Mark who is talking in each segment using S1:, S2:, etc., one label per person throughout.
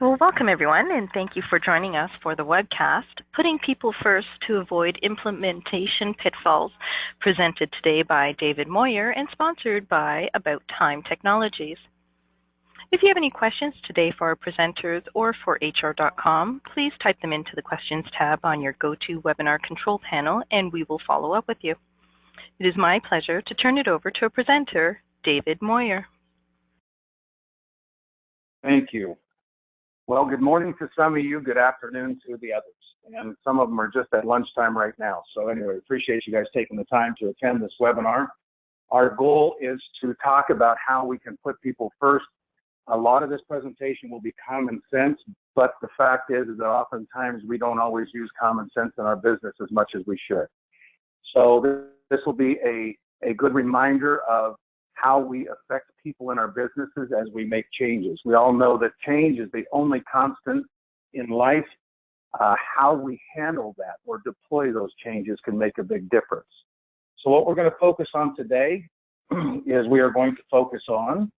S1: Well, welcome everyone, and thank you for joining us for the webcast, Putting People First to Avoid Implementation Pitfalls, presented today by David Moyer and sponsored by About Time Technologies. If you have any questions today for our presenters or for HR.com, please type them into the Questions tab on your GoToWebinar control panel, and we will follow up with you. It is my pleasure to turn it over to a presenter, David Moyer.
S2: Thank you. Well, good morning to some of you, good afternoon to the others, and some of them are just at lunchtime right now. So anyway, appreciate you guys taking the time to attend this webinar. Our goal is to talk about how we can put people first. A lot of this presentation will be common sense, but the fact is that oftentimes we don't always use common sense in our business as much as we should. So this will be a good reminder of how we affect people in our businesses as we make changes. We all know that change is the only constant in life. How we handle that or deploy those changes can make a big difference. So what we're going to focus on today is we are going to focus on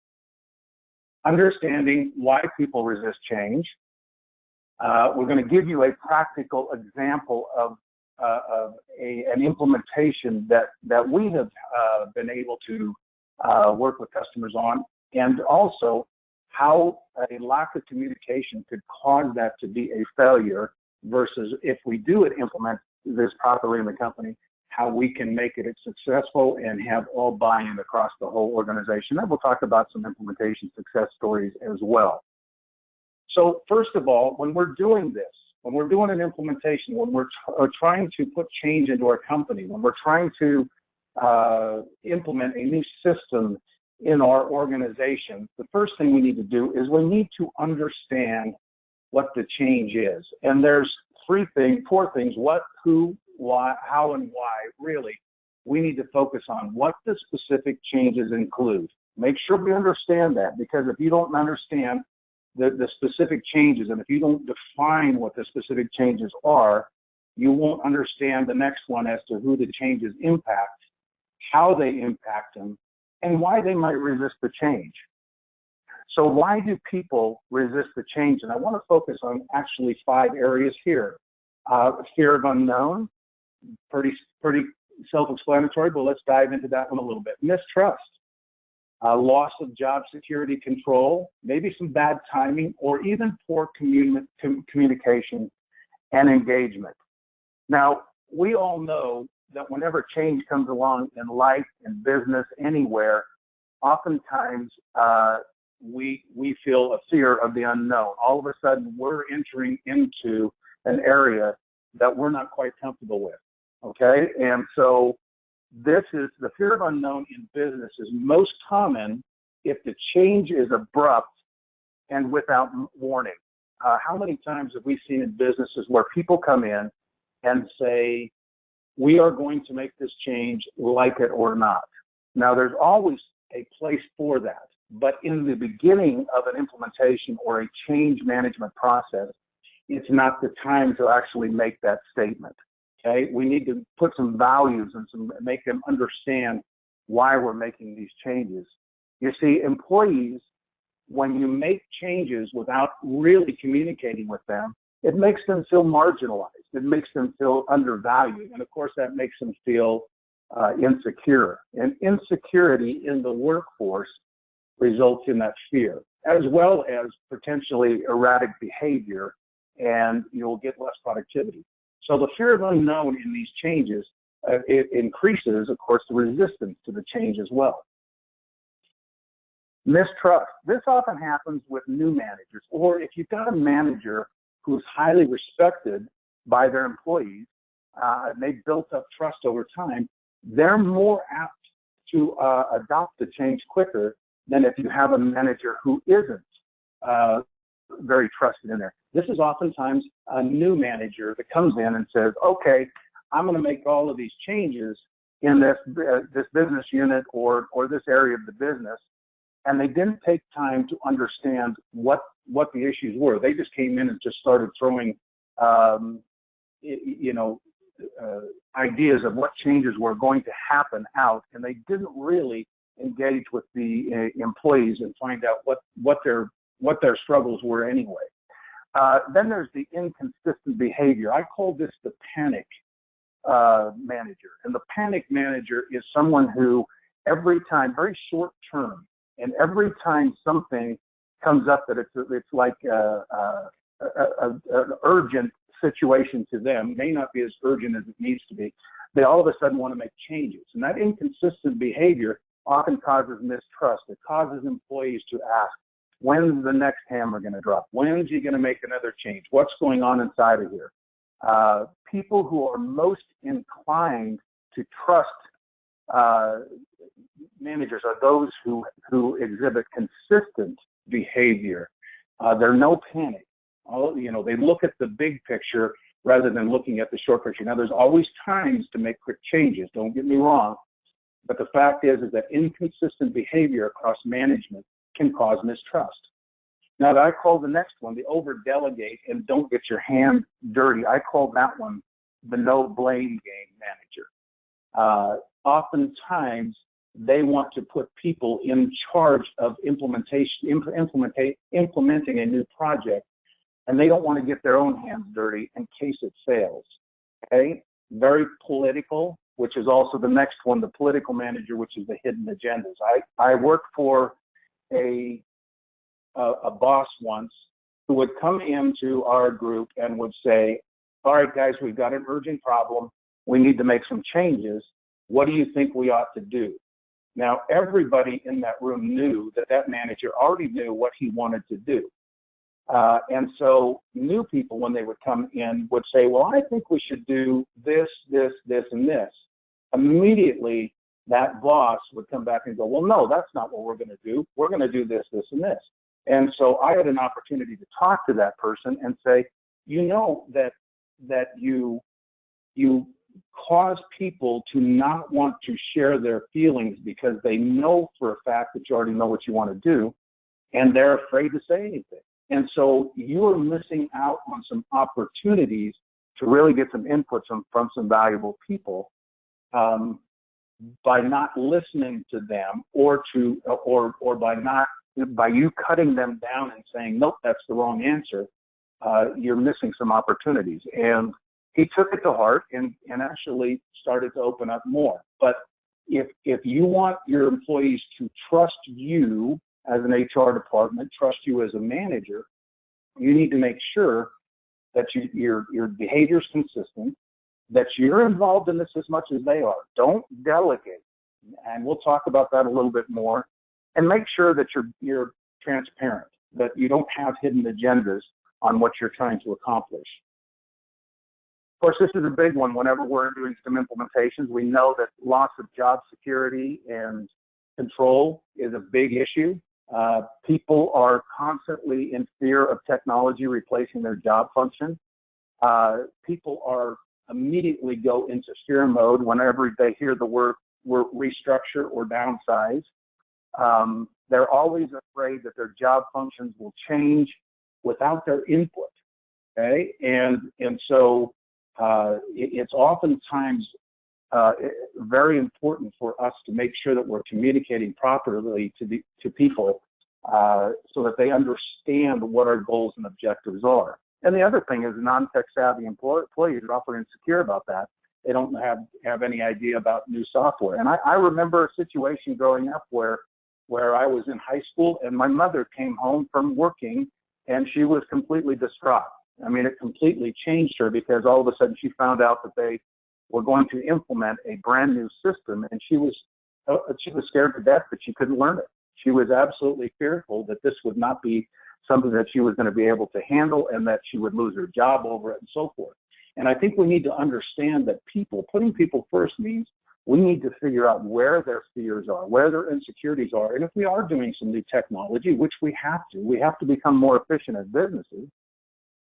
S2: understanding why people resist change. We're going to give you a practical example of an implementation that we have been able to work with customers on, and also how a lack of communication could cause that to be a failure versus if we do implement this properly in the company, how we can make it successful and have all buy-in across the whole organization. Then we'll talk about some implementation success stories as well. So first of all, when we're doing this, when we're doing an implementation, when we're trying to put change into our company, when we're trying to implement a new system in our organization, the first thing we need to do is we need to understand what the change is. And there's four things, what, who, why, how, and why, really. We need to focus on what the specific changes include. Make sure we understand that, because if you don't understand the specific changes, and if you don't define what the specific changes are, you won't understand the next one as to who the changes impact, how they impact them, and why they might resist the change. So why do people resist the change? And I want to focus on actually 5 areas here. Fear of unknown, pretty self-explanatory, but let's dive into that one a little bit. Mistrust, loss of job security control, maybe some bad timing, or even poor communication and engagement. Now, we all know that whenever change comes along in life, in business, anywhere, oftentimes we feel a fear of the unknown. All of a sudden, we're entering into an area that we're not quite comfortable with, okay? And so this is the fear of unknown in business is most common if the change is abrupt and without warning. How many times have we seen in businesses where people come in and say, we are going to make this change, like it or not? Now, there's always a place for that, but in the beginning of an implementation or a change management process, it's not the time to actually make that statement, okay? We need to put some values and make them understand why we're making these changes. You see, employees, when you make changes without really communicating with them, it makes them feel marginalized. It makes them feel undervalued. And of course, that makes them feel insecure. And insecurity in the workforce results in that fear, as well as potentially erratic behavior, and you'll get less productivity. So the fear of unknown in these changes, it increases, of course, the resistance to the change as well. Mistrust. This often happens with new managers, or if you've got a manager who's highly respected by their employees, they've built up trust over time, they're more apt to adopt the change quicker than if you have a manager who isn't very trusted in there. This is oftentimes a new manager that comes in and says, okay, I'm going to make all of these changes in this business unit or this area of the business, and they didn't take time to understand what the issues were. They just came in and just started throwing, ideas of what changes were going to happen out, and they didn't really engage with the employees and find out what their struggles were anyway. Then there's the inconsistent behavior. I call this the panic manager. And the panic manager is someone who every time, very short term, and every time something comes up that it's like an urgent situation to them, may not be as urgent as it needs to be, they all of a sudden want to make changes. And that inconsistent behavior often causes mistrust. It causes employees to ask, when's the next hammer going to drop? When's he going to make another change? What's going on inside of here? People who are most inclined to trust managers are those who exhibit consistent behavior. They're no panic. They look at the big picture rather than looking at the short picture. Now, there's always times to make quick changes. Don't get me wrong. But the fact is that inconsistent behavior across management can cause mistrust. Now, I call the next one the over-delegate and don't get your hands dirty. I call that one the no-blame game manager. Oftentimes, they want to put people in charge of implementing a new project, and they don't want to get their own hands dirty in case it fails. Okay? Very political, which is also the next one, the political manager, which is the hidden agendas. I worked for a boss once who would come into our group and would say, all right, guys, we've got an urgent problem. We need to make some changes. What do you think we ought to do? Now, everybody in that room knew that manager already knew what he wanted to do. And so new people, when they would come in, would say, well, I think we should do this, this, this, and this. Immediately, that boss would come back and go, well, no, that's not what we're going to do. We're going to do this, this, and this. And so I had an opportunity to talk to that person and say, you know that you cause people to not want to share their feelings because they know for a fact that you already know what you want to do, and they're afraid to say anything. And so you're missing out on some opportunities to really get some input from some valuable people by not listening to them, or by you cutting them down and saying, nope, that's the wrong answer. You're missing some opportunities. And he took it to heart and actually started to open up more. But if you want your employees to trust you as an HR department, trust you as a manager, you need to make sure that your behavior is consistent, that you're involved in this as much as they are. Don't delegate. And we'll talk about that a little bit more. And make sure that you're transparent, that you don't have hidden agendas on what you're trying to accomplish. Of course, this is a big one. Whenever we're doing some implementations, we know that loss of job security and control is a big issue. People are constantly in fear of technology replacing their job function. People are immediately go into fear mode whenever they hear the word restructure or downsize. They're always afraid that their job functions will change without their input. Okay, and so it's oftentimes very important for us to make sure that we're communicating properly to people so that they understand what our goals and objectives are. And the other thing is, non-tech savvy employees are often insecure about that. They don't have any idea about new software. And I remember a situation growing up where I was in high school and my mother came home from working and she was completely distraught. I mean, it completely changed her because all of a sudden she found out that they were going to implement a brand new system, and she was scared to death that she couldn't learn it. She was absolutely fearful that this would not be something that she was going to be able to handle and that she would lose her job over it and so forth. And I think we need to understand that putting people first means we need to figure out where their fears are, where their insecurities are. And if we are doing some new technology, which we have to become more efficient as businesses,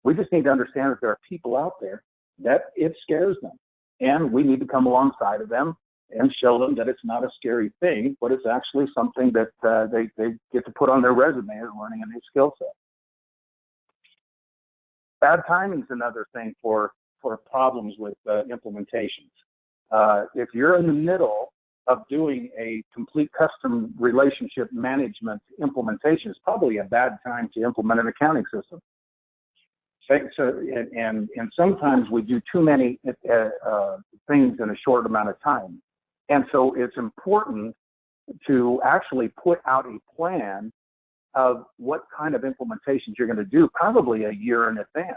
S2: we just need to understand that there are people out there that it scares them. And we need to come alongside of them and show them that it's not a scary thing, but it's actually something that they get to put on their resume as learning a new skill set. Bad timing is another thing for problems with implementations. If you're in the middle of doing a complete custom relationship management implementation, it's probably a bad time to implement an accounting system. And sometimes we do too many things in a short amount of time. And so it's important to actually put out a plan of what kind of implementations you're going to do, probably a year in advance.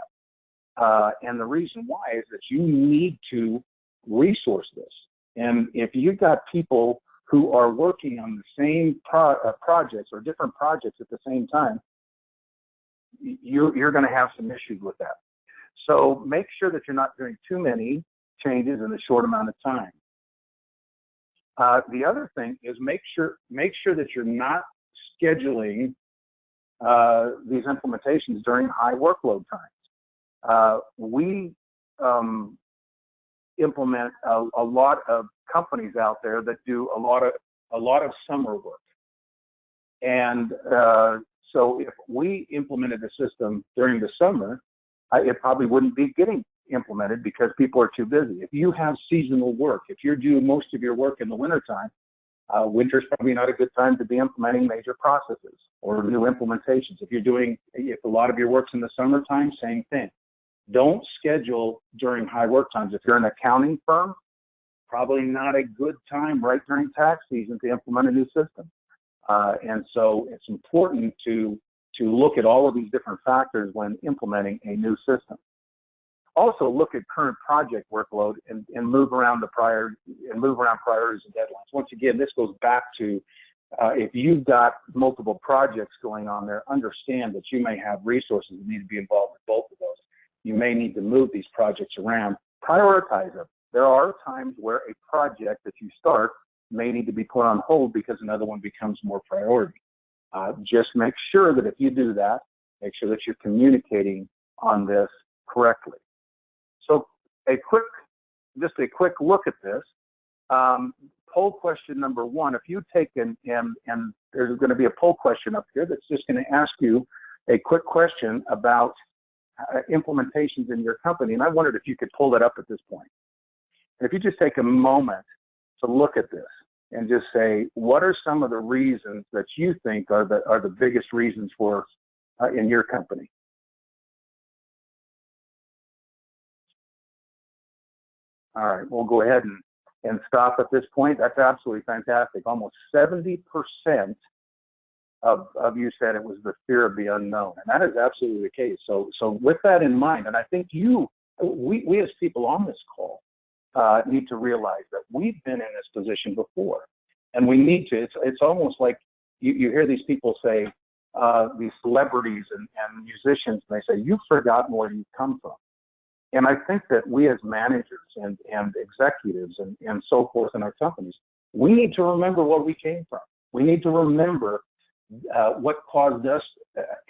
S2: And the reason why is that you need to resource this. And if you've got people who are working on the same projects or different projects at the same time, you're going to have some issues with that. So make sure that you're not doing too many changes in a short amount of time. The other thing is make sure that you're not scheduling these implementations during high workload times. We implement a lot of companies out there that do a lot of summer work, and so if we implemented the system during the summer, it probably wouldn't be getting implemented because people are too busy. If you have seasonal work, if you're doing most of your work in the wintertime, winter's probably not a good time to be implementing major processes or new implementations. If a lot of your work's in the summertime, same thing. Don't schedule during high work times. If you're an accounting firm, probably not a good time right during tax season to implement a new system. And so it's important to look at all of these different factors when implementing a new system. Also look at current project workload and move around priorities and deadlines. Once again, this goes back to if you've got multiple projects going on there, understand that you may have resources that need to be involved in both of those. You may need to move these projects around, prioritize them. There are times where a project that you start may need to be put on hold because another one becomes more priority. Just make sure that if you do that, make sure that you're communicating on this correctly. So just a quick look at this. Poll question number 1, if you take and there's going to be a poll question up here that's just going to ask you a quick question about implementations in your company. And I wondered if you could pull that up at this point. And if you just take a moment to look at this and just say, what are some of the reasons that you think are the biggest reasons for in your company? All right, we'll go ahead and stop at this point. That's absolutely fantastic. Almost 70% of you said it was the fear of the unknown, and that is absolutely the case. So with that in mind, and I think we as people on this call need to realize that we've been in this position before, and we need to. It's almost like you hear these people say, these celebrities and musicians, and they say, "You've forgotten where you've come from." And I think that we as managers and executives and so forth in our companies, we need to remember where we came from. We need to remember what caused us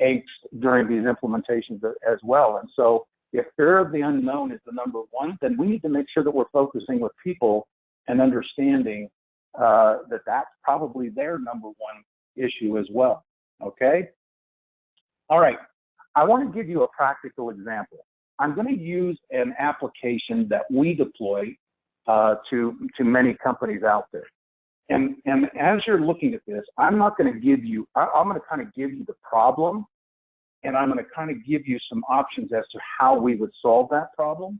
S2: angst during these implementations as well. And so if fear of the unknown is the number one, then we need to make sure that we're focusing with people and understanding that that's probably their number one issue as well. Okay? All right. I want to give you a practical example. I'm going to use an application that we deploy to many companies out there. And as you're looking at this, I'm not going to give you, I'm going to kind of give you the problem, and I'm going to kind of give you some options as to how we would solve that problem.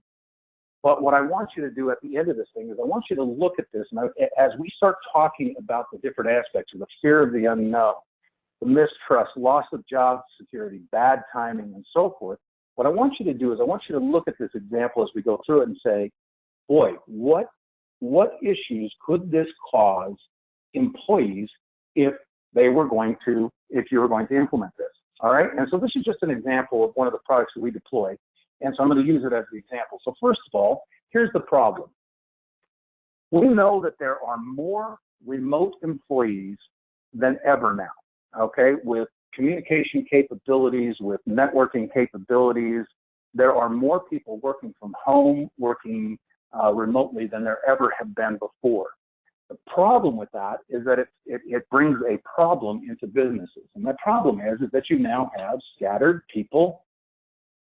S2: But what I want you to do at the end of this thing is I want you to look at this, and as we start talking about the different aspects of the fear of the unknown, the mistrust, loss of job security, bad timing, and so forth, what I want you to do is I want you to look at this example as we go through it and say, boy, what issues could this cause employees if you were going to implement this? All right. And so this is just an example of one of the products that we deploy. And so I'm going to use it as the example. So first of all, here's the problem. We know that there are more remote employees than ever now. Okay. With communication capabilities, with networking capabilities, there are more people working from home, working remotely than there ever have been before. The problem with that is that it brings a problem into businesses. And the problem is that you now have scattered people,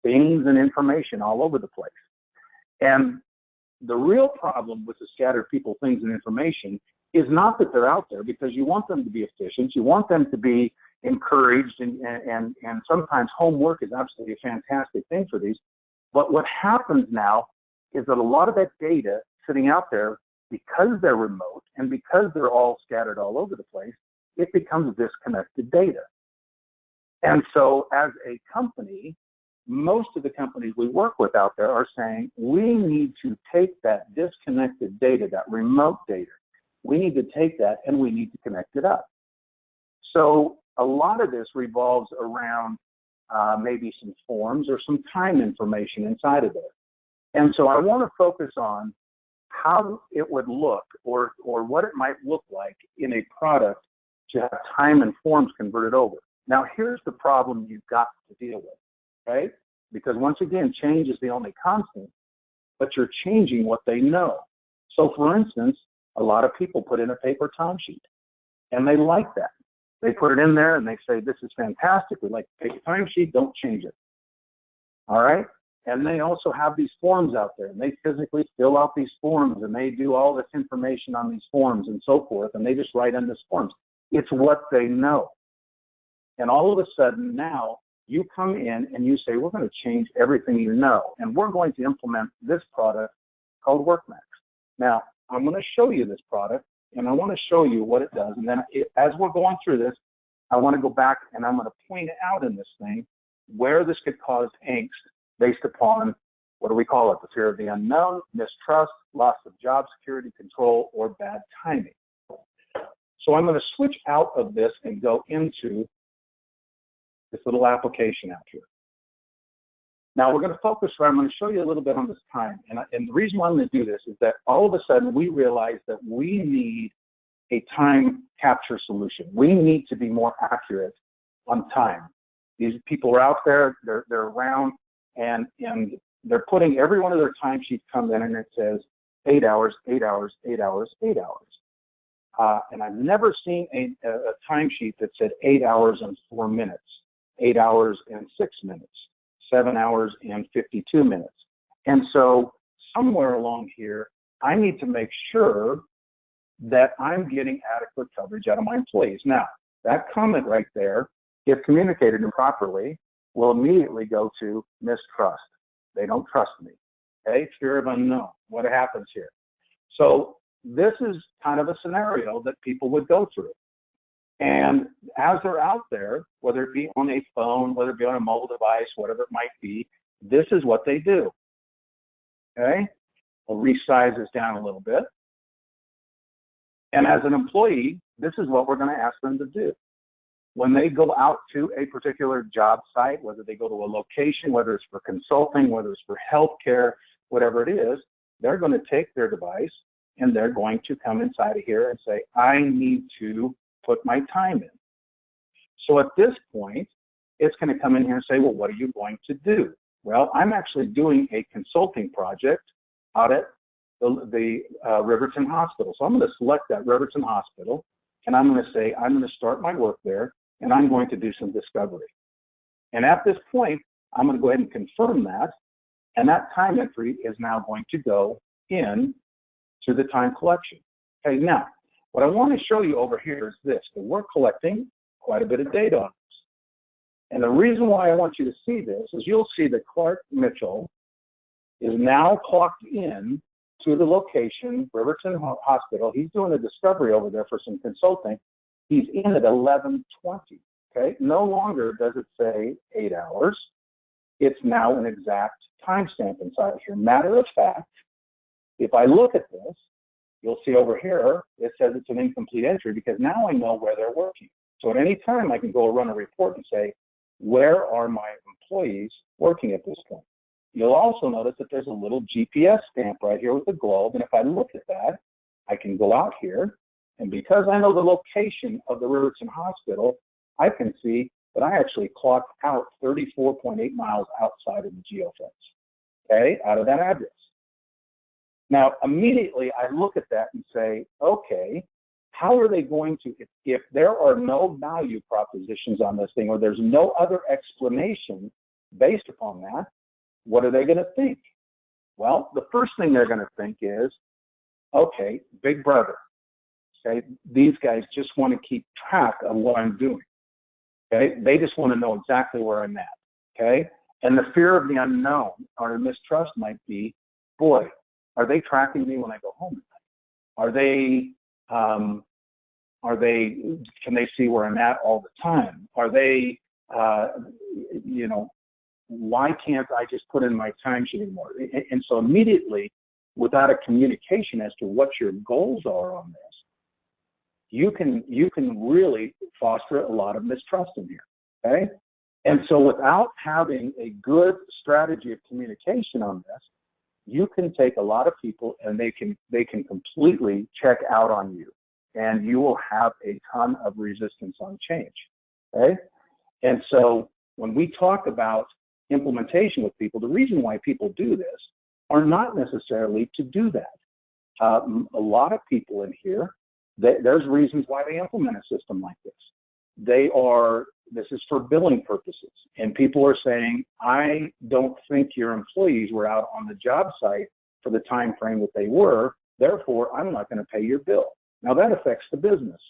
S2: things, and information all over the place. And the real problem with the scattered people, things, and information is not that they're out there, because you want them to be efficient. You want them to be encouraged, and sometimes homework is absolutely a fantastic thing for these. But what happens now is that a lot of that data sitting out there, because they're remote and because they're all scattered all over the place, it becomes disconnected data. And so as a company, most of the companies we work with out there are saying, we need to take that disconnected data, that remote data, we need to take that and we need to connect it up. So a lot of this revolves around maybe some forms or some time information inside of there. And so I want to focus on how it would look or what it might look like in a product to have time and forms converted over. Now, here's the problem you've got to deal with, right? Because once again, change is the only constant, but you're changing what they know. So for instance, a lot of people put in a paper timesheet, and they like that. They put it in there and they say, this is fantastic. We like the paper timesheet, don't change it. All right? And they also have these forms out there, and they physically fill out these forms, and they do all this information on these forms and so forth, and they just write on these forms. It's what they know. And all of a sudden now, you come in and you say, we're going to change everything you know, and we're going to implement this product called WorkMax. Now, I'm going to show you this product, and I want to show you what it does. And then as we're going through this, I want to go back and I'm going to point out in this thing where this could cause angst based upon, what do we call it? The fear of the unknown, mistrust, loss of job security, control, or bad timing. So I'm going to switch out of this and go into this little application out here. Now we're going to focus, I'm going to show you a little bit on this time. And the reason why I'm going to do this is that all of a sudden we realize that we need a time capture solution. We need to be more accurate on time. These people are out there, they're around, and they're putting every one of their timesheets comes in and it says 8 hours, 8 hours, 8 hours, 8 hours. And I've never seen a timesheet that said 8 hours and 4 minutes, 8 hours and 6 minutes, 7 hours and 52 minutes. And so somewhere along here, I need to make sure that I'm getting adequate coverage out of my employees. Now, that comment right there, if communicated improperly, will immediately go to mistrust. They don't trust me. Okay, fear of unknown. What happens here? So this is kind of a scenario that people would go through. And as they're out there, whether it be on a phone, whether it be on a mobile device, whatever it might be, this is what they do. Okay? I'll resize this down a little bit. And as an employee, this is what we're going to ask them to do. When they go out to a particular job site, whether they go to a location, whether it's for consulting, whether it's for healthcare, whatever it is, they're going to take their device and they're going to come inside of here and say, I need to put my time in. So at this point, it's going to come in here and say, well, what are you going to do? Well, I'm actually doing a consulting project out at the Riverton Hospital. So I'm going to select that Riverton Hospital, and I'm going to say, I'm going to start my work there, and I'm going to do some discovery. And at this point, I'm going to go ahead and confirm that, and that time entry is now going to go in to the time collection. Okay, now, what I want to show you over here is this, that we're collecting quite a bit of data on this. And the reason why I want you to see this is you'll see that Clark Mitchell is now clocked in to the location, Riverton Hospital. He's doing a discovery over there for some consulting. He's in at 11:20, okay? No longer does it say 8 hours. It's now an exact timestamp inside here. Matter of fact, if I look at this, you'll see over here, it says it's an incomplete entry because now I know where they're working. So at any time, I can go run a report and say, where are my employees working at this point? You'll also notice that there's a little GPS stamp right here with the globe. And if I look at that, I can go out here. And because I know the location of the Riverton Hospital, I can see that I actually clocked out 34.8 miles outside of the geofence, okay, out of that address. Now, immediately I look at that and say, okay, how are they going to, if there are no value propositions on this thing or there's no other explanation based upon that, what are they going to think? Well, the first thing they're going to think is, okay, big brother. Okay, these guys just want to keep track of what I'm doing. Okay, they just want to know exactly where I'm at. Okay, and the fear of the unknown or mistrust might be, boy, are they tracking me when I go home? Are they, can they see where I'm at all the time? Are they, you know, why can't I just put in my timesheet anymore? And so immediately, without a communication as to what your goals are on this, you can really foster a lot of mistrust in here, okay? And so without having a good strategy of communication on this, you can take a lot of people and they can completely check out on you, and you will have a ton of resistance on change, okay? And so when we talk about implementation with people, the reason why people do this are not necessarily to do that. A lot of people in here, there's reasons why they implement a system like this. This is for billing purposes. And people are saying, I don't think your employees were out on the job site for the time frame that they were, therefore I'm not going to pay your bill. Now that affects the business.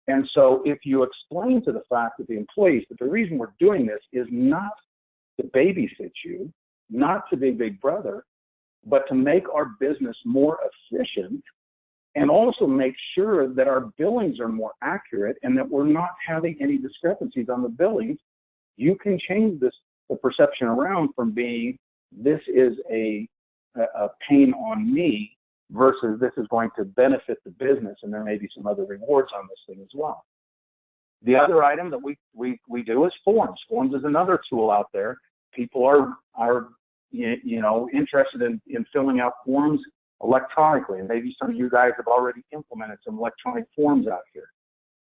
S2: And so if you explain to the fact that the employees that the reason we're doing this is not to babysit you, not to be big brother, but to make our business more efficient, and also make sure that our billings are more accurate and that we're not having any discrepancies on the billings, you can change the perception around from being, this is a pain on me, versus this is going to benefit the business, and there may be some other rewards on this thing as well. The other item that we do is forms. Forms is another tool out there. People are interested in filling out forms electronically, and maybe some of you guys have already implemented some electronic forms out here.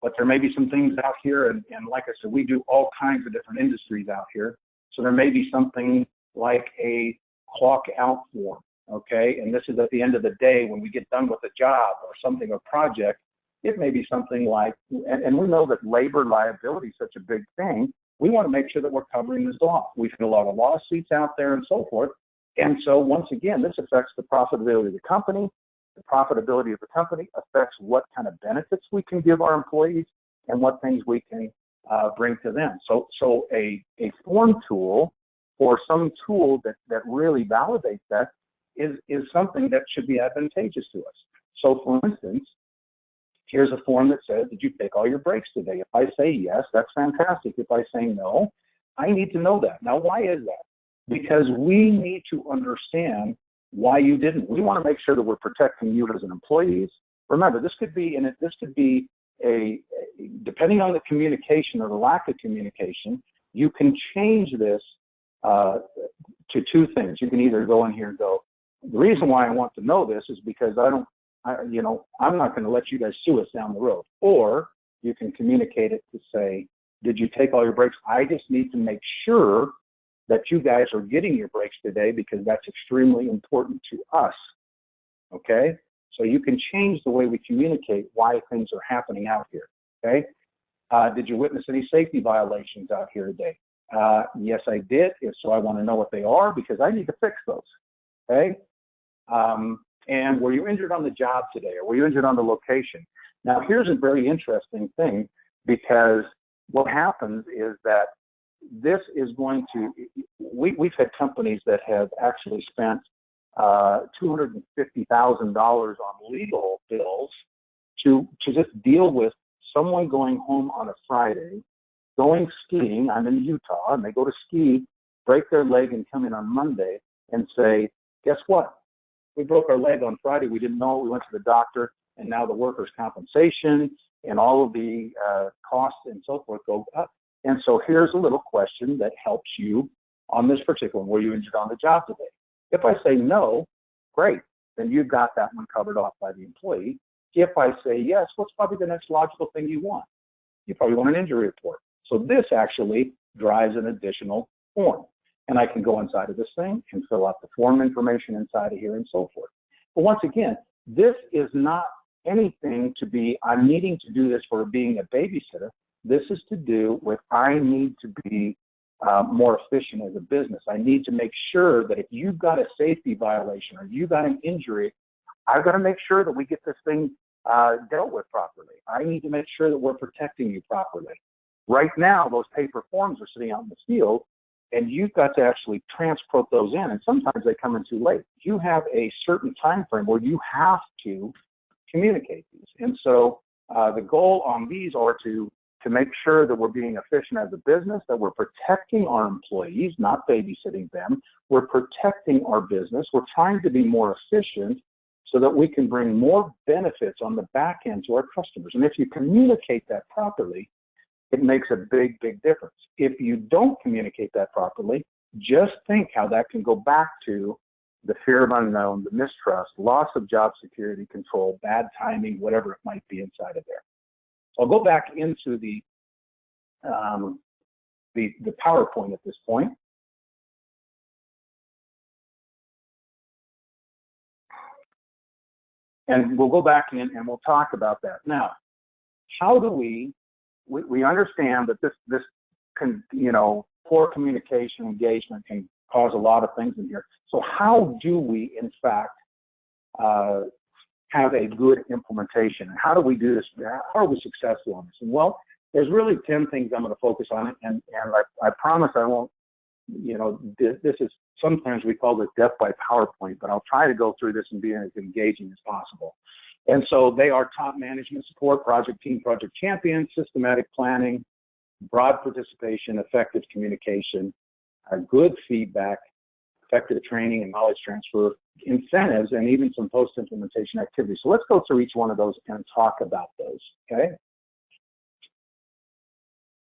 S2: But there may be some things out here, and like I said, we do all kinds of different industries out here. So there may be something like a clock out form, okay? And this is at the end of the day when we get done with a job or something, a project. It may be something like, and we know that labor liability is such a big thing, we want to make sure that we're covering this off. We've had a lot of lawsuits out there and so forth. And so once again, this affects the profitability of the company. The profitability of the company affects what kind of benefits we can give our employees and what things we can bring to them. So a form tool or some tool that really validates that is something that should be advantageous to us. So for instance, here's a form that says, did you take all your breaks today? If I say yes, that's fantastic. If I say no, I need to know that. Now, why is that? Because we need to understand why you didn't. We want to make sure that we're protecting you as an employee. Remember, this could be depending on the communication or the lack of communication, you can change this to two things. You can either go in here and go, the reason why I want to know this is because I'm not going to let you guys sue us down the road. Or you can communicate it to say, did you take all your breaks? I just need to make sure that you guys are getting your breaks today because that's extremely important to us, okay? So you can change the way we communicate why things are happening out here, okay? Did you witness any safety violations out here today? Yes, I did. If so, I want to know what they are because I need to fix those, okay? And were you injured on the job today, or were you injured on the location? Now, here's a very interesting thing, because what happens is that this is going to, we've had companies that have actually spent $250,000 on legal bills to just deal with someone going home on a Friday, going skiing. I'm in Utah, and they go to ski, break their leg, and come in on Monday and say, guess what? We broke our leg on Friday. We didn't know. We went to the doctor, and now the workers' compensation and all of the costs and so forth go up. And so here's a little question that helps you on this particular one. Were you injured on the job today? If I say no, great. Then you've got that one covered off by the employee. If I say yes, what's probably the next logical thing you want? You probably want an injury report. So this actually drives an additional form. And I can go inside of this thing and fill out the form information inside of here and so forth. But once again, this is not anything to be, I'm needing to do this for being a babysitter. This is to do with, I need to be more efficient as a business. I need to make sure that if you've got a safety violation or you've got an injury, I've got to make sure that we get this thing dealt with properly. I need to make sure that we're protecting you properly. Right now, those paper forms are sitting out in the field, and you've got to actually transport those in, and sometimes they come in too late. You have a certain time frame where you have to communicate these. And so the goal on these are to make sure that we're being efficient as a business, that we're protecting our employees, not babysitting them. We're protecting our business. We're trying to be more efficient so that we can bring more benefits on the back end to our customers. And if you communicate that properly, it makes a big, big difference. If you don't communicate that properly, just think how that can go back to the fear of unknown, the mistrust, loss of job security control, bad timing, whatever it might be inside of there. I'll go back into the PowerPoint at this point. And we'll go back in and we'll talk about that. Now, how do we understand that this can, poor communication, engagement can cause a lot of things in here. So how do we, in fact, have a good implementation? How do we do this? How are we successful on this? And well, there's really 10 things I'm going to focus on, and I promise I won't, this is, sometimes we call this death by PowerPoint, but I'll try to go through this and be as engaging as possible. And so they are top management support, project team, project champion, systematic planning, broad participation, effective communication, good feedback, effective training and knowledge transfer, incentives, and even some post-implementation activities. So let's go through each one of those and talk about those, okay?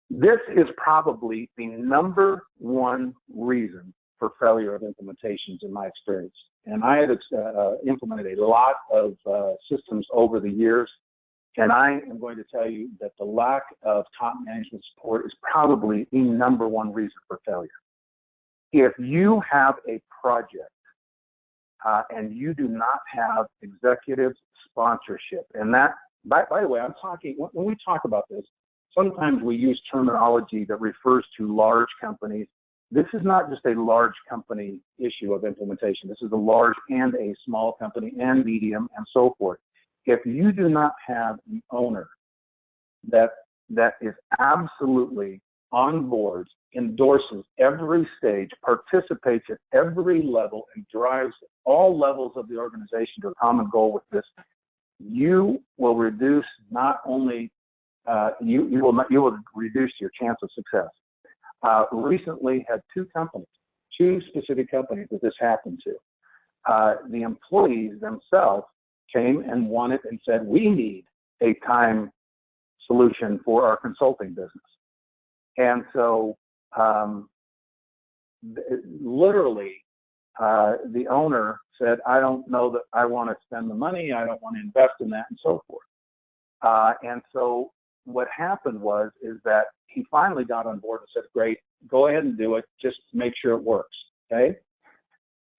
S2: This is probably the number one reason for failure of implementations in my experience. And I have implemented a lot of systems over the years, and I am going to tell you that the lack of top management support is probably the number one reason for failure. If you have a project and you do not have executive sponsorship, and that, by the way, I'm talking, when we talk about this, sometimes we use terminology that refers to large companies. This is not just a large company issue of implementation. This is a large and a small company and medium and so forth. If you do not have an owner that is absolutely on board, endorses every stage, participates at every level, and drives all levels of the organization to a common goal with this, you will reduce not only you will reduce your chance of success. Recently had two specific companies that this happened to. The employees themselves came and wanted and said, we need a time solution for our consulting business. And so literally the owner said, I don't know that I want to spend the money, I don't want to invest in that, and so forth. And so what happened is that he finally got on board and said, great, go ahead and do it, just make sure it works, okay?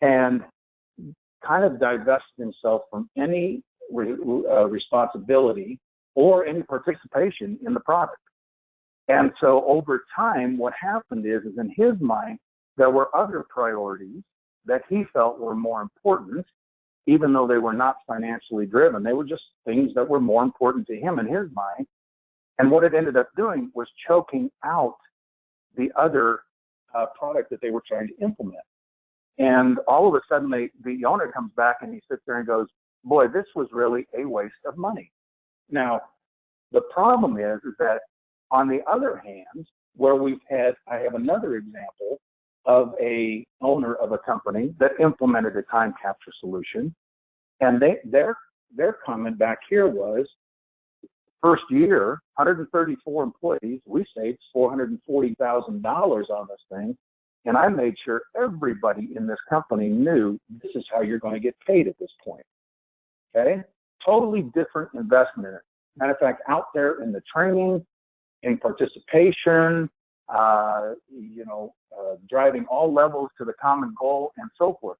S2: And kind of divested himself from any responsibility or any participation in the product. And so over time, what happened is in his mind, there were other priorities that he felt were more important, even though they were not financially driven. They were just things that were more important to him in his mind. And what it ended up doing was choking out the other product that they were trying to implement. And all of a sudden, the owner comes back and he sits there and goes, boy, this was really a waste of money. Now, the problem is that on the other hand, where I have another example of a owner of a company that implemented a time capture solution, and their comment back here was, first year, 134 employees, we saved $440,000 on this thing, and I made sure everybody in this company knew this is how you're going to get paid at this point. Okay? Totally different investment in it. Matter of fact, out there in the training, in participation, driving all levels to the common goal and so forth.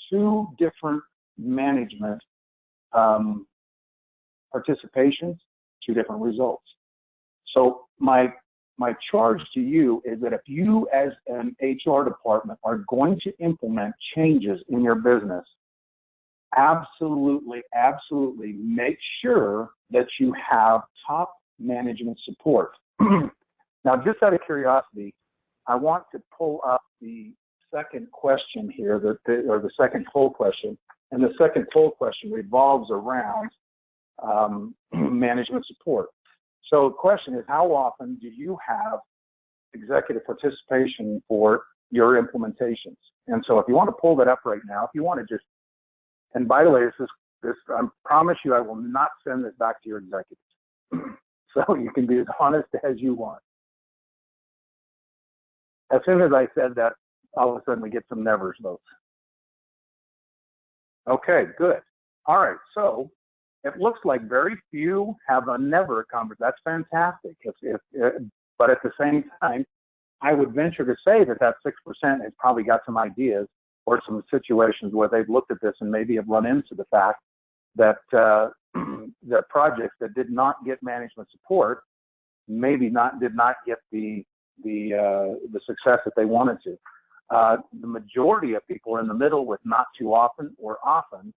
S2: Two different management participations, two different results. So my charge to you is that if you as an HR department are going to implement changes in your business, absolutely make sure that you have top management support. Now, just out of curiosity, I want to pull up the second question here, or the second poll question. And the second poll question revolves around management support. So the question is, how often do you have executive participation for your implementations? And so if you want to pull that up right now, if you want to just, and by the way, I promise you, I will not send this back to your executives. So you can be as honest as you want. As soon as I said that, all of a sudden we get some nevers votes. Okay, good. All right, so it looks like very few have a never conversation. That's fantastic. But at the same time, I would venture to say that 6% has probably got some ideas or some situations where they've looked at this and maybe have run into the fact that that projects that did not get management support maybe did not get the success that they wanted to. The majority of people are in the middle with not too often or often.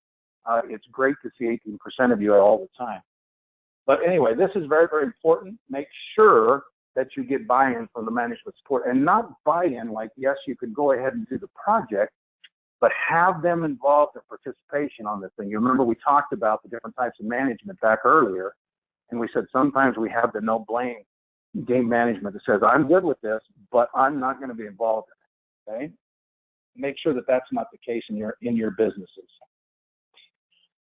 S2: It's great to see 18% of you all the time. But anyway, this is very, very important. Make sure that you get buy-in from the management support, and not buy-in like, yes, you can go ahead and do the project, but have them involved in participation on this thing. You remember we talked about the different types of management back earlier, and we said sometimes we have the no blame game management that says, I'm good with this, but I'm not going to be involved in it, okay? Make sure that that's not the case in your businesses.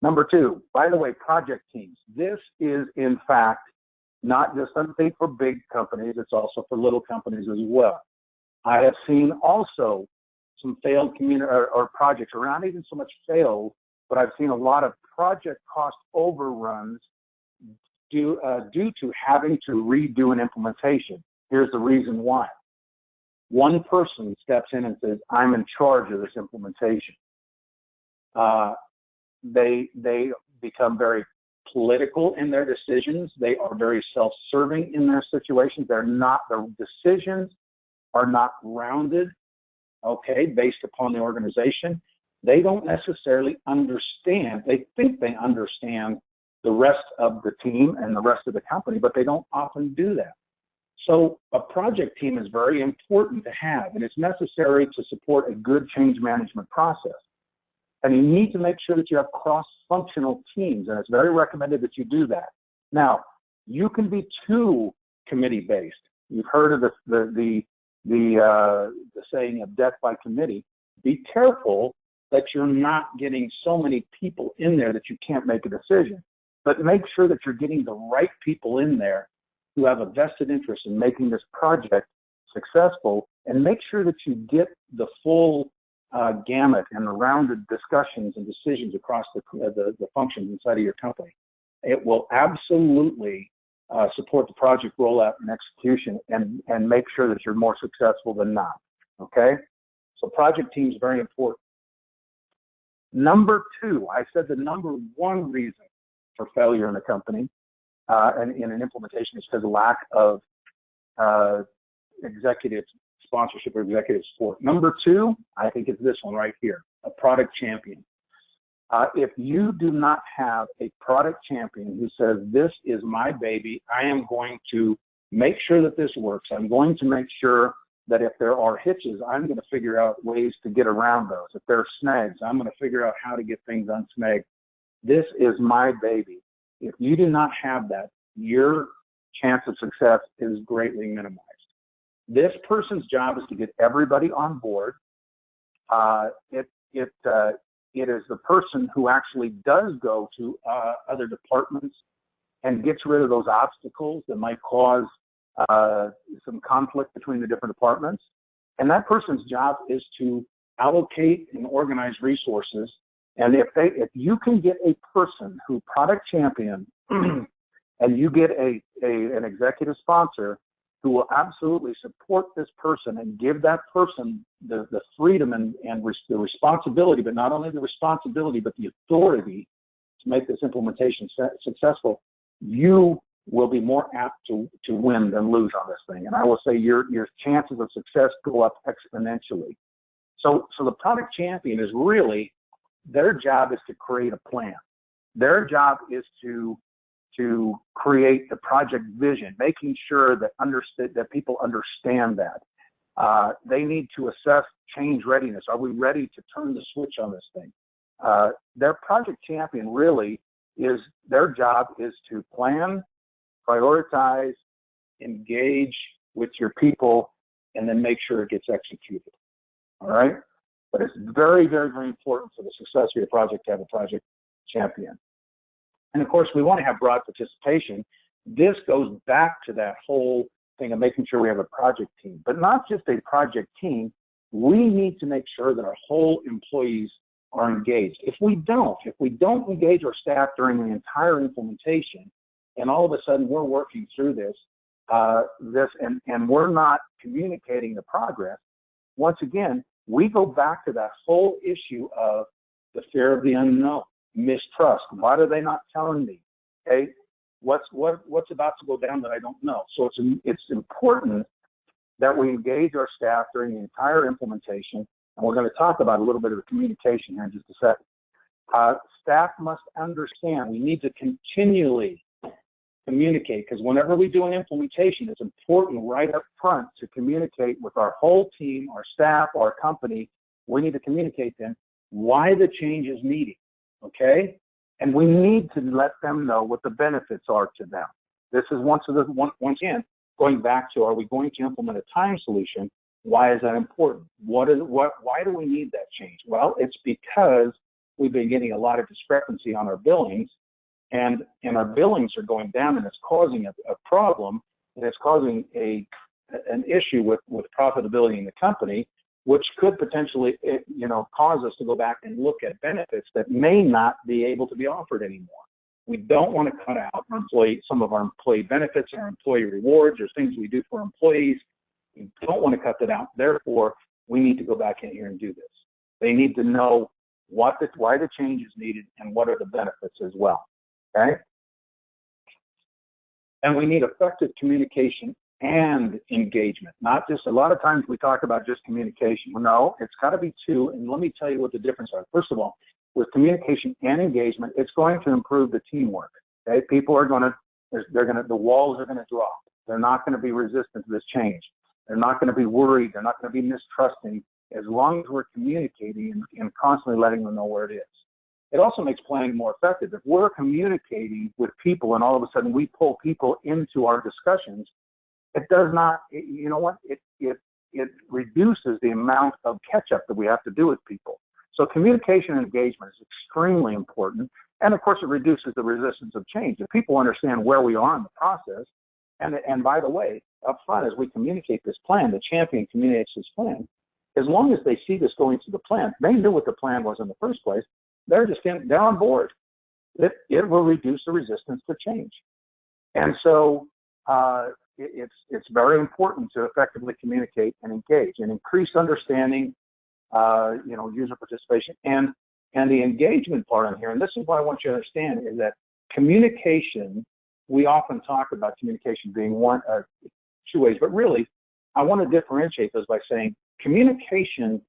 S2: Number two, by the way, project teams. This is, in fact, not just something for big companies, it's also for little companies as well. I have seen also some failed or projects, or not even so much failed, but I've seen a lot of project cost overruns due to having to redo an implementation. Here's the reason why. One person steps in and says, I'm in charge of this implementation. They become very political in their decisions. They are very self-serving in their situations. Their decisions are not rounded, okay, based upon the organization. They don't necessarily understand. They think they understand the rest of the team and the rest of the company, but they don't often do that. So a project team is very important to have, and it's necessary to support a good change management process. And you need to make sure that you have cross-functional teams, and it's very recommended that you do that. Now, you can be too committee-based. You've heard of the saying of death by committee. Be careful that you're not getting so many people in there that you can't make a decision. But make sure that you're getting the right people in there who have a vested interest in making this project successful, and make sure that you get the full gamut and the rounded discussions and decisions across the functions inside of your company. It will absolutely support the project rollout and execution, and make sure that you're more successful than not, okay? So project teams are very important. Number two, I said the number one reason for failure in a company and in an implementation is because of lack of executive sponsorship or executive support. Number two, I think it's this one right here, a product champion. If you do not have a product champion who says, this is my baby, I am going to make sure that this works, I'm going to make sure that if there are hitches, I'm going to figure out ways to get around those. If there are snags, I'm going to figure out how to get things unsnagged. This is my baby. If you do not have that, your chance of success is greatly minimized. This person's job is to get everybody on board. It is the person who actually does go to other departments and gets rid of those obstacles that might cause some conflict between the different departments. And that person's job is to allocate and organize resources. And if you can get a person who product champion and you get an executive sponsor who will absolutely support this person and give that person the freedom and the responsibility, but not only the responsibility, but the authority to make this implementation successful, you will be more apt to win than lose on this thing. And I will say your chances of success go up exponentially. So the product champion is really, their job is to create a plan. Their job is to to create the project vision, making sure that people understand that. They need to assess change readiness. Are we ready to turn the switch on this thing? Their project champion really is, their job is to plan, prioritize, engage with your people, and then make sure it gets executed. All right? But it's very, very, very important for the success of your project to have a project champion. And of course, we want to have broad participation. This goes back to that whole thing of making sure we have a project team, but not just a project team. We need to make sure that our whole employees are engaged. If we don't engage our staff during the entire implementation, and all of a sudden we're working through this, and we're not communicating the progress, once again, we go back to that whole issue of the fear of the unknown, mistrust. Why are they not telling me? Okay, what's about to go down that I don't know? So it's important that we engage our staff during the entire implementation, and we're going to talk about a little bit of the communication here in just a second. Staff must understand we need to continually communicate, because whenever we do an implementation, it's important right up front to communicate with our whole team, our staff, our company. We need to communicate to them why the change is needed, okay? And we need to let them know what the benefits are to them. This is once again, going back to, are we going to implement a time solution? Why is that important? Why do we need that change? Well, it's because we've been getting a lot of discrepancy on our billings, and our billings are going down, and it's causing a problem, and it's causing an issue with profitability in the company, which could potentially, cause us to go back and look at benefits that may not be able to be offered anymore. We don't want to cut out some of our employee benefits, our employee rewards, or things we do for employees. We don't want to cut that out. Therefore, we need to go back in here and do this. They need to know why the change is needed and what are the benefits as well. Okay? And we need effective communication and engagement. Not just, a lot of times we talk about just communication. Well, no, it's got to be two. And let me tell you what the difference are. First of all, with communication and engagement, it's going to improve the teamwork. Okay? People are going to, the walls are going to drop. They're not going to be resistant to this change. They're not going to be worried. They're not going to be mistrusting, as long as we're communicating and constantly letting them know where it is. It also makes planning more effective. If we're communicating with people and all of a sudden we pull people into our discussions, it does not, you know what, it reduces the amount of catch-up that we have to do with people. So communication and engagement is extremely important. And of course, it reduces the resistance of change. If people understand where we are in the process, and by the way, up front, as we communicate this plan, the champion communicates this plan, as long as they see this going through the plan, they knew what the plan was in the first place, they're on board. It will reduce the resistance to change. And so it's very important to effectively communicate and engage and increase understanding, user participation, and the engagement part on here. And this is what I want you to understand, is that communication, we often talk about communication being two ways, but really I want to differentiate those by saying communication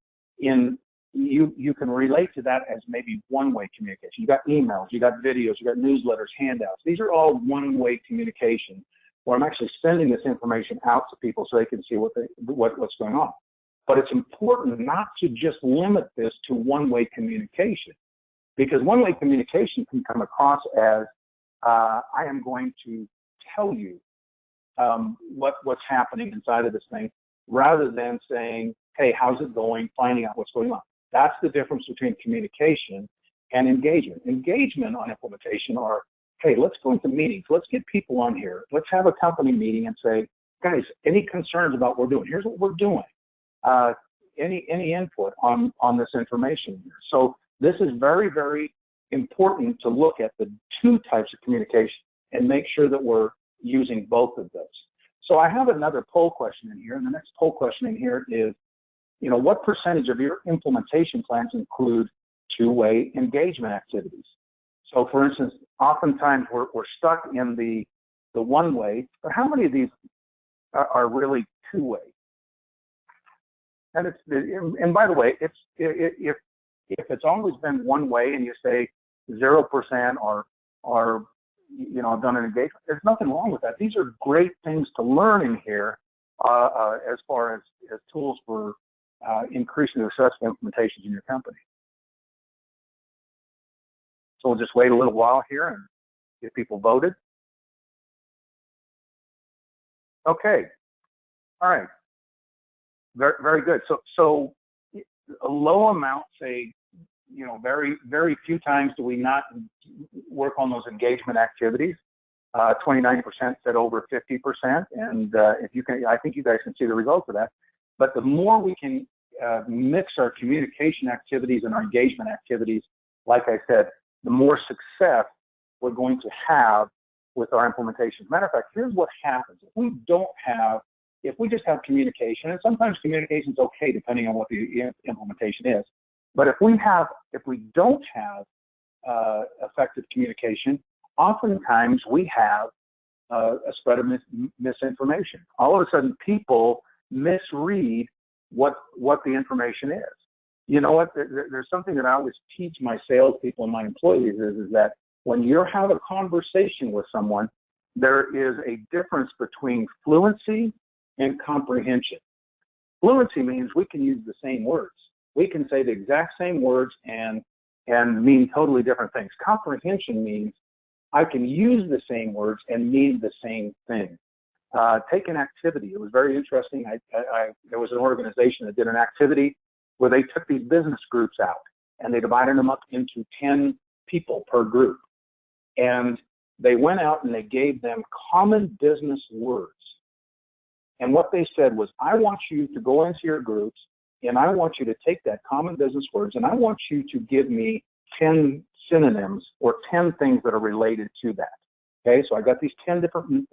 S2: you can relate to that as maybe one-way communication. You got emails, you got videos, you got newsletters, handouts. These are all one-way communication, where I'm actually sending this information out to people so they can see what's going on. But it's important not to just limit this to one-way communication, because one-way communication can come across as I am going to tell you what's happening inside of this thing, rather than saying, hey, how's it going, finding out what's going on. That's the difference between communication and engagement. Engagement on implementation are, hey, let's go into meetings. Let's get people on here. Let's have a company meeting and say, guys, any concerns about what we're doing? Here's what we're doing. Any input on this information here. So this is very, very important to look at the two types of communication and make sure that we're using both of those. So I have another poll question in here, and the next poll question in here is, what percentage of your implementation plans include two-way engagement activities? So for instance, oftentimes we're stuck in the one-way, but how many of these are really two-way? And by the way, if it's always been one way and you say 0% or I've done an engagement. There's nothing wrong with that. These are great things to learn in here as far as tools for increasing the success of implementations in your company. So we'll just wait a little while here and get people voted. Okay. All right. Very, very good. So a low amount, say, very, very few times do we not work on those engagement activities. 29% said over 50%. And if you can, I think you guys can see the results of that. But the more we can mix our communication activities and our engagement activities, like I said, the more success we're going to have with our implementations. Matter of fact, here's what happens. If we just have communication, and sometimes communication is okay depending on what the implementation is, but if we don't have effective communication, oftentimes we have a spread of misinformation. All of a sudden, people misread what the information is. You know what? There's something that I always teach my salespeople and my employees is that when you have a conversation with someone, there is a difference between fluency and comprehension. Fluency means we can use the same words. We can say the exact same words and mean totally different things. Comprehension means I can use the same words and mean the same thing. Take an activity. It was very interesting. There was an organization that did an activity where they took these business groups out and they divided them up into 10 people per group. And they went out and they gave them common business words. And what they said was, I want you to go into your groups and I want you to take that common business words and I want you to give me 10 synonyms or 10 things that are related to that. Okay, so I got these 10 different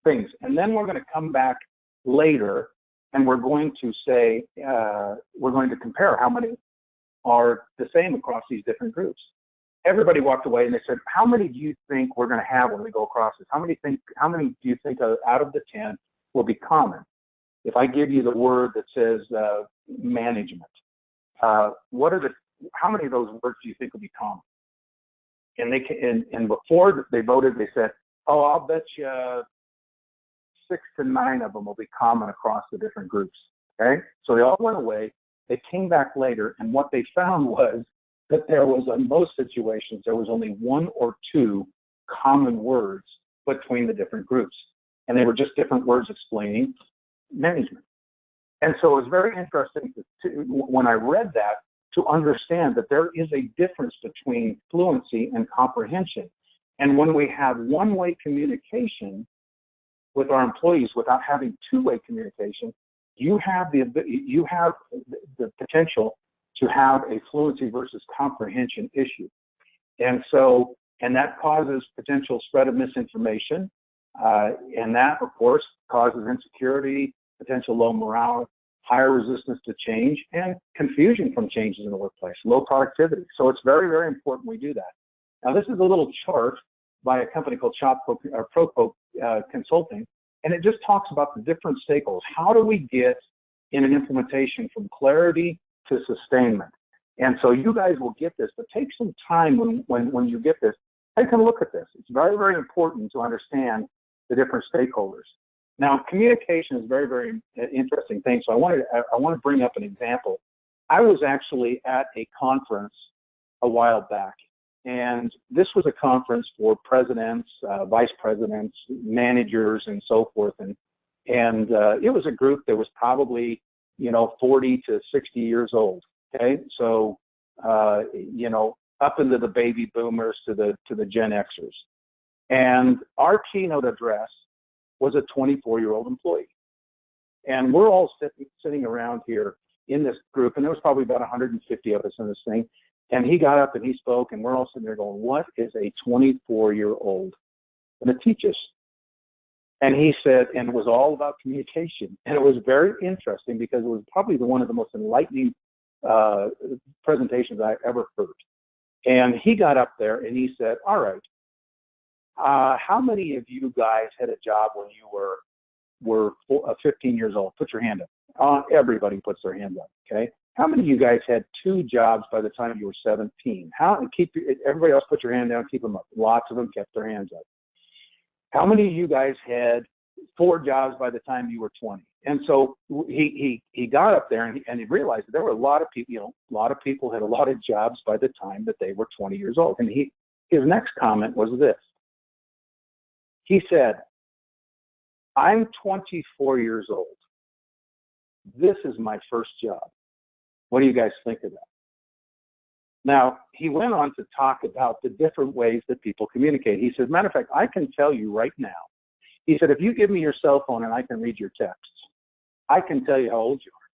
S2: things. And then we're going to come back later and we're going to say, we're going to compare how many are the same across these different groups. Everybody walked away and they said, how many do you think we're going to have when we go across this? How many do you think out of the 10 will be common? If I give you the word that says management, how many of those words do you think will be common? And before they voted, they said, oh, I'll bet you 6 to 9 of them will be common across the different groups. Okay, so they all went away. They came back later, and what they found was that there was, in most situations, there was only 1 or 2 common words between the different groups, and they were just different words explaining management. And so it was very interesting when I read that to understand that there is a difference between fluency and comprehension. And when we have one-way communication with our employees without having two-way communication, you have the potential to have a fluency versus comprehension issue. And that causes potential spread of misinformation. And that, of course, causes insecurity, potential low morale, higher resistance to change, and confusion from changes in the workplace, low productivity. So it's very, very important we do that. Now, this is a little chart by a company called Proco Consulting, and it just talks about the different stakeholders. How do we get in an implementation from clarity to sustainment? And so you guys will get this, but take some time when you get this, take a look at this. It's very, very important to understand the different stakeholders. Now, communication is a very, very interesting thing. So I want to bring up an example. I was actually at a conference a while back, and this was a conference for presidents, vice presidents, managers, and so forth. And it was a group that was probably, 40 to 60 years old. Okay, so up into the baby boomers to the Gen Xers. And our keynote address was a 24-year-old employee. And we're all sitting around here in this group, and there was probably about 150 of us in this thing. And he got up and he spoke, and we're all sitting there going, what is a 24-year-old going to teach us? And he said, and it was all about communication. And it was very interesting because it was probably one of the most enlightening presentations I ever heard. And he got up there and he said, all right, how many of you guys had a job when you were 15 years old? Put your hand up. Everybody puts their hand up, okay? How many of you guys had 2 jobs by the time you were 17? Everybody else put your hand down, keep them up. Lots of them kept their hands up. How many of you guys had 4 jobs by the time you were 20? And so he got up there and he realized that there were a lot of people, a lot of people had a lot of jobs by the time that they were 20 years old. And his next comment was this. He said, I'm 24 years old. This is my first job. What do you guys think of that? Now, he went on to talk about the different ways that people communicate. He said, matter of fact, I can tell you right now. He said, if you give me your cell phone and I can read your texts, I can tell you how old you are.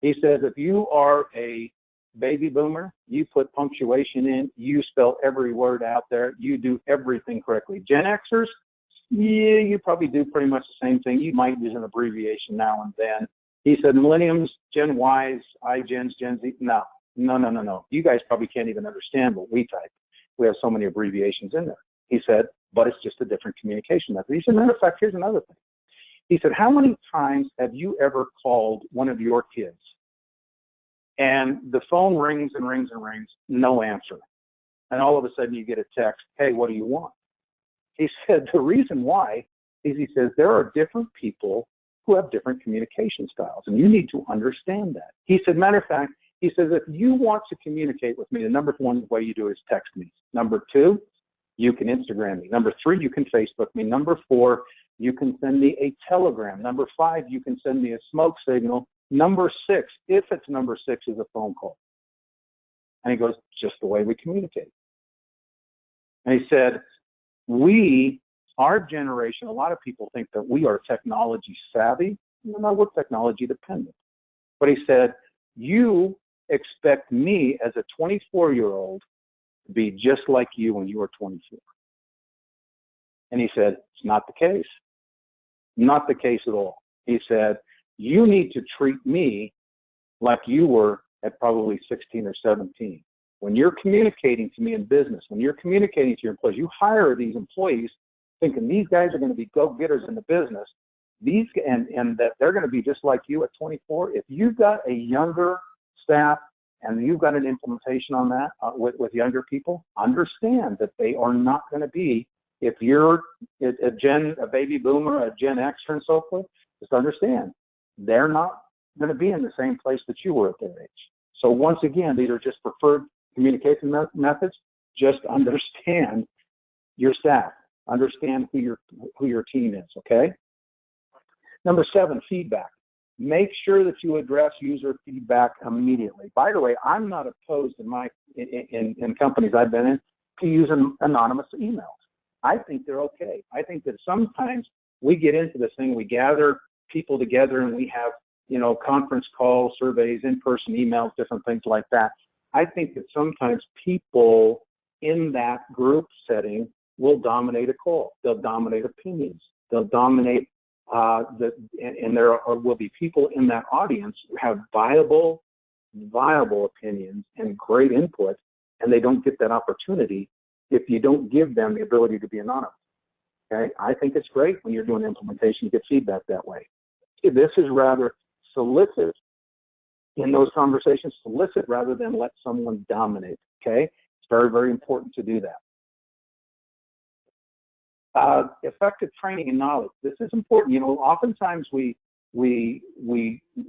S2: He says, if you are a baby boomer, you put punctuation in, you spell every word out there, you do everything correctly. Gen Xers, yeah, you probably do pretty much the same thing. You might use an abbreviation now and then. He said, millenniums, Gen Ys, iGens, Gen Z, no. You guys probably can't even understand what we type. We have so many abbreviations in there. He said, but it's just a different communication method. He said, matter of fact, here's another thing. He said, how many times have you ever called one of your kids and the phone rings and rings and rings, no answer. And all of a sudden you get a text, hey, what do you want? He said, the reason why is he says, there are different people who have different communication styles, and you need to understand that. He said, matter of fact, he says, if you want to communicate with me, the number 1 way you do is text me. Number 2, you can Instagram me. Number 3, you can Facebook me. Number 4, you can send me a telegram. Number 5, you can send me a smoke signal. Number 6, if it's number 6, is a phone call. And he goes, just the way we communicate. And he said, our generation, a lot of people think that we are technology savvy. No, we're technology dependent. But he said, you expect me as a 24-year-old to be just like you when you were 24. And he said, it's not the case. Not the case at all. He said, you need to treat me like you were at probably 16 or 17. When you're communicating to me in business, when you're communicating to your employees, you hire these employees thinking these guys are going to be go-getters in the business, and that they're going to be just like you at 24. If you've got a younger staff and you've got an implementation on that with younger people, understand that they are not going to be, if you're a baby boomer, a Gen Xer and so forth, just understand, they're not going to be in the same place that you were at their age. So once again, these are just preferred communication methods. Just understand your staff. Understand who your team is, okay? Number 7, feedback. Make sure that you address user feedback immediately. By the way, I'm not opposed in companies I've been in to using anonymous emails. I think they're okay. I think that sometimes we get into this thing, we gather people together and we have, conference calls, surveys, in-person emails, different things like that. I think that sometimes people in that group setting will dominate a call. They'll dominate opinions. They'll dominate and there will be people in that audience who have viable opinions and great input, and they don't get that opportunity if you don't give them the ability to be anonymous. Okay, I think it's great when you're doing implementation to get feedback that way. This is rather solicit in those conversations, solicit rather than let someone dominate. Okay, it's very, very important to do that. Effective training and knowledge. This is important. Oftentimes we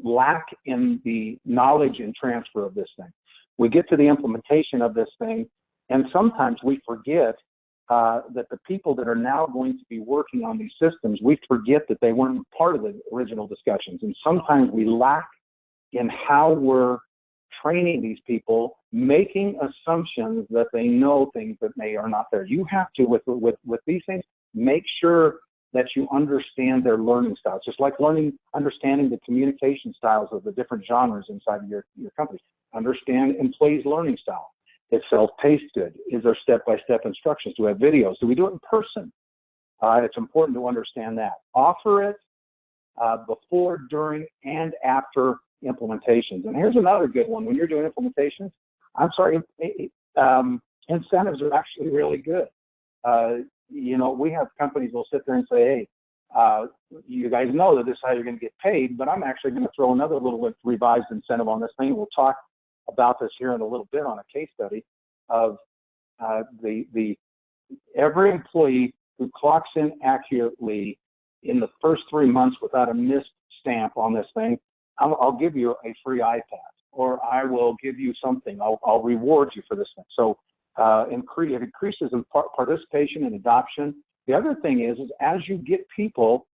S2: lack in the knowledge and transfer of this thing. We get to the implementation of this thing, and sometimes we forget that the people that are now going to be working on these systems, we forget that they weren't part of the original discussions. And sometimes we lack in how we're training these people, making assumptions that they know things that may or not there. You have to, with these things, make sure that you understand their learning styles, just like understanding the communication styles of the different genres inside of your company. Understand employees' learning style. Is self-paced good? Is there step-by-step instructions? Do we have videos? Do we do it in person? It's important to understand that. Offer it before, during, and after implementations. And here's another good one. When you're doing implementations, incentives are actually really good. We have companies will sit there and say, hey, you guys know that this is how you're going to get paid, but I'm actually going to throw another little revised incentive on this thing. We'll talk about this here in a little bit on a case study of every employee who clocks in accurately in the first 3 months without a missed stamp on this thing, I'll give you a free iPad, or I will give you something. I'll reward you for this thing. So it increases in participation and adoption. The other thing is as you get people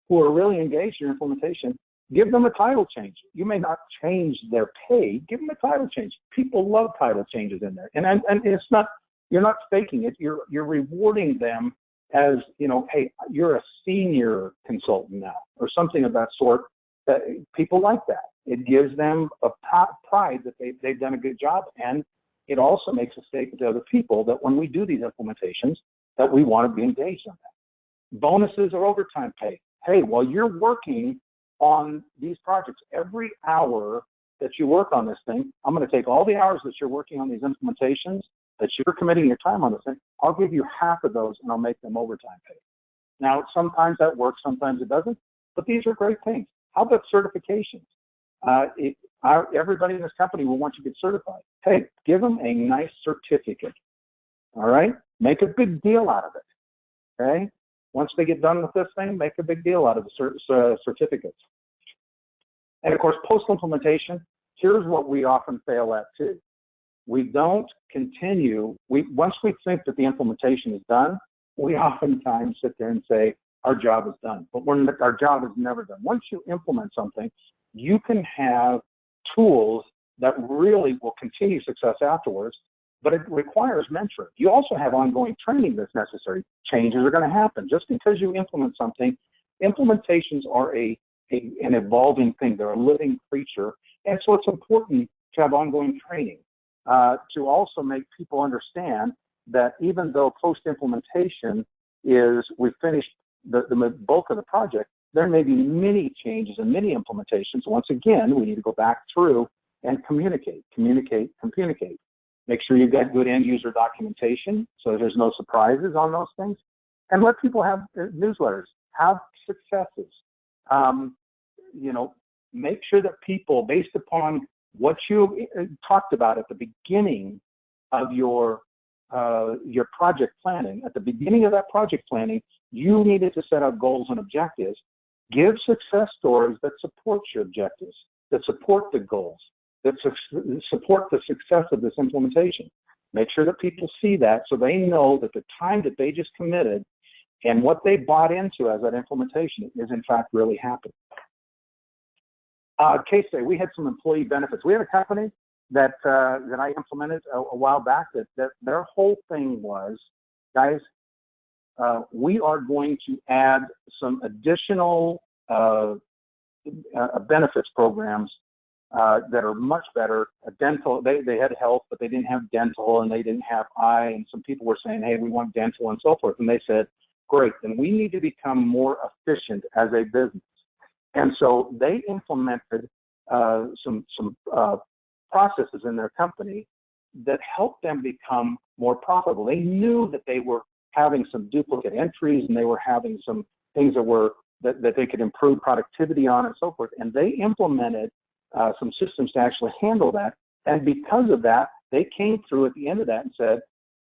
S2: who are really engaged in implementation, give them a title change. You may not change their pay, give them a title change. People love title changes in there. And it's not, you're not faking it. You're rewarding them as, you know, hey, you're a senior consultant now, or something of that sort. That people like that. It gives them a pride that they've done a good job, and it also makes a statement to other people that when we do these implementations, that we want to be engaged on that. Bonuses or overtime pay. Hey, while you're working on these projects, every hour that you work on this thing, I'm going to take all the hours that you're working on these implementations, that you're committing your time on this thing, I'll give you half of those and I'll make them overtime pay. Now, sometimes that works, sometimes it doesn't, but these are great things. How about certifications? Everybody in this company will want you to get certified. Hey, give them a nice certificate, all right? Make a big deal out of it, okay? Once they get done with this thing, make a big deal out of the certificates. And of course, post-implementation, here's what we often fail at too. We don't continue, once we think that the implementation is done, we oftentimes sit there and say, our job is done. But our job is never done. Once you implement something, you can have tools that really will continue success afterwards, but it requires mentoring. You also have ongoing training that's necessary. Changes are going to happen. Just because you implement something, implementations are an evolving thing. They're a living creature. And so it's important to have ongoing training to also make people understand that even though post-implementation is we've finished the bulk of the project, there may be many changes and many implementations. Once again, we need to go back through and communicate. Make sure you've got good end user documentation so there's no surprises on those things. And let people have newsletters, have successes. You know, make sure that people, based upon what you talked about at the beginning of your project planning, at the beginning of that project planning, you needed to set out goals and objectives. Give success stories that support your objectives, that support the goals, that support the success of this implementation. Make sure that people see that so they know that the time that they just committed and what they bought into as that implementation is in fact really happening. Case study, we had some employee benefits. We had a company that I implemented a while back that their whole thing was, guys, we are going to add some additional benefits programs that are much better. Dental, they had health, but they didn't have dental, and they didn't have eye, and some people were saying, hey, we want dental and so forth. And they said, great, then we need to become more efficient as a business. And so they implemented some processes in their company that helped them become more profitable. They knew that they were having some duplicate entries, and they were having some things that they could improve productivity on and so forth. And they implemented some systems to actually handle that. And because of that, they came through at the end of that and said,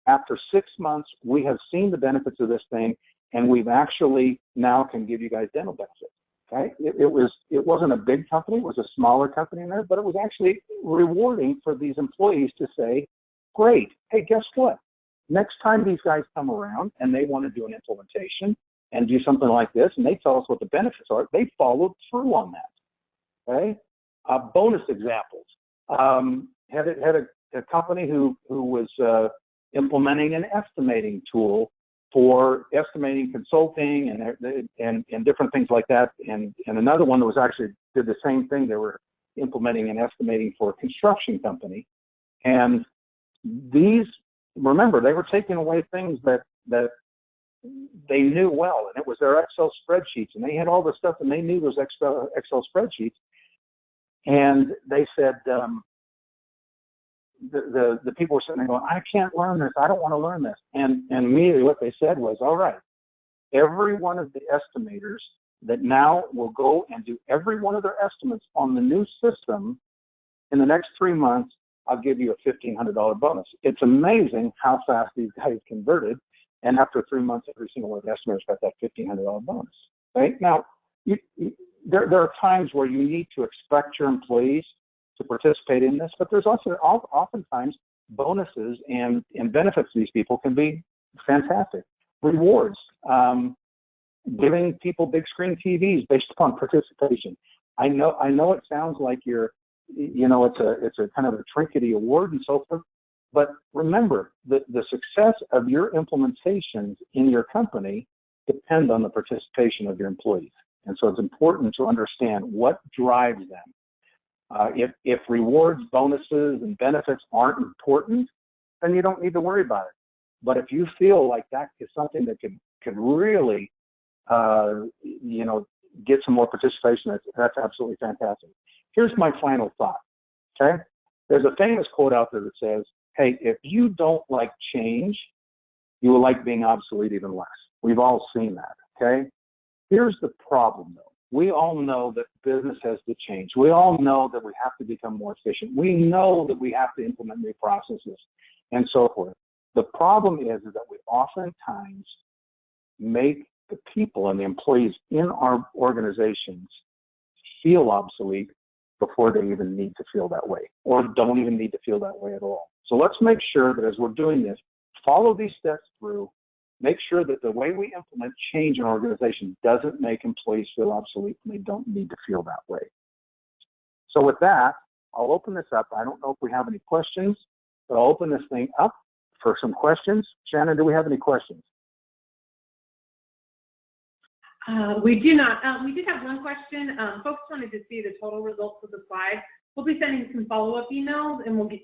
S2: after 6 months, we have seen the benefits of this thing, and we've actually now can give you guys dental benefits. Okay? It wasn't a big company, it was a smaller company in there, but it was actually rewarding for these employees to say, great, hey, guess what? Next time these guys come around and they want to do an implementation and do something like this, and they tell us what the benefits are, they followed through on that. Okay? Bonus examples. Had a company who was implementing an estimating tool for estimating consulting and different things like that, and another one that was actually did the same thing. They were implementing an estimating for a construction company, and these, remember, they were taking away things that they knew well, and it was their Excel spreadsheets, and they had all the stuff, and they knew those Excel spreadsheets, and they said, the people were sitting there going, I can't learn this. I don't want to learn this. And immediately what they said was, all right, every one of the estimators that now will go and do every one of their estimates on the new system in the next 3 months, I'll give you a $1,500 bonus. It's amazing how fast these guys converted. And after 3 months, every single one of the estimators got that $1,500 bonus. Right? Now, there are times where you need to expect your employees to participate in this, but there's also oftentimes bonuses and benefits to these people can be fantastic. Rewards, giving people big screen TVs based upon participation. I know it sounds like it's a kind of a trinkety award and so forth, but remember that the success of your implementations in your company depend on the participation of your employees. And so it's important to understand what drives them. If rewards, bonuses, and benefits aren't important, then you don't need to worry about it. But if you feel like that is something that could really, get some more participation, that's absolutely fantastic. Here's my final thought, okay? There's a famous quote out there that says, hey, if you don't like change, you will like being obsolete even less. We've all seen that, okay? Here's the problem, though. We all know that business has to change. We all know that we have to become more efficient. We know that we have to implement new processes and so forth. The problem is that we oftentimes make the people and the employees in our organizations feel obsolete before they even need to feel that way, or don't even need to feel that way at all. So let's make sure that as we're doing this, follow these steps through, make sure that the way we implement change in our organization doesn't make employees feel obsolete and they don't need to feel that way. So with that, I'll open this up. I don't know if we have any questions, but I'll open this thing up for some questions. Shannon, do we have any questions?
S3: We do not. We did have one question. Folks wanted to see the total results of the slide. We'll be sending some follow-up emails, and we'll do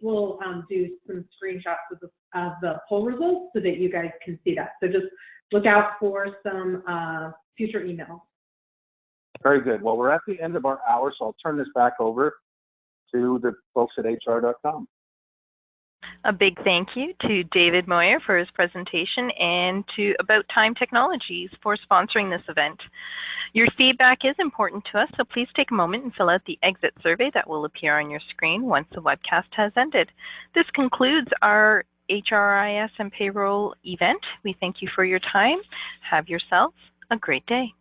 S3: some screenshots of the poll results so that you guys can see that. So just look out for some future emails.
S2: Very good. Well, we're at the end of our hour, so I'll turn this back over to the folks at HR.com.
S1: A big thank you to David Moyer for his presentation and to About Time Technologies for sponsoring this event. Your feedback is important to us, so please take a moment and fill out the exit survey that will appear on your screen once the webcast has ended. This concludes our HRIS and payroll event. We thank you for your time. Have yourselves a great day.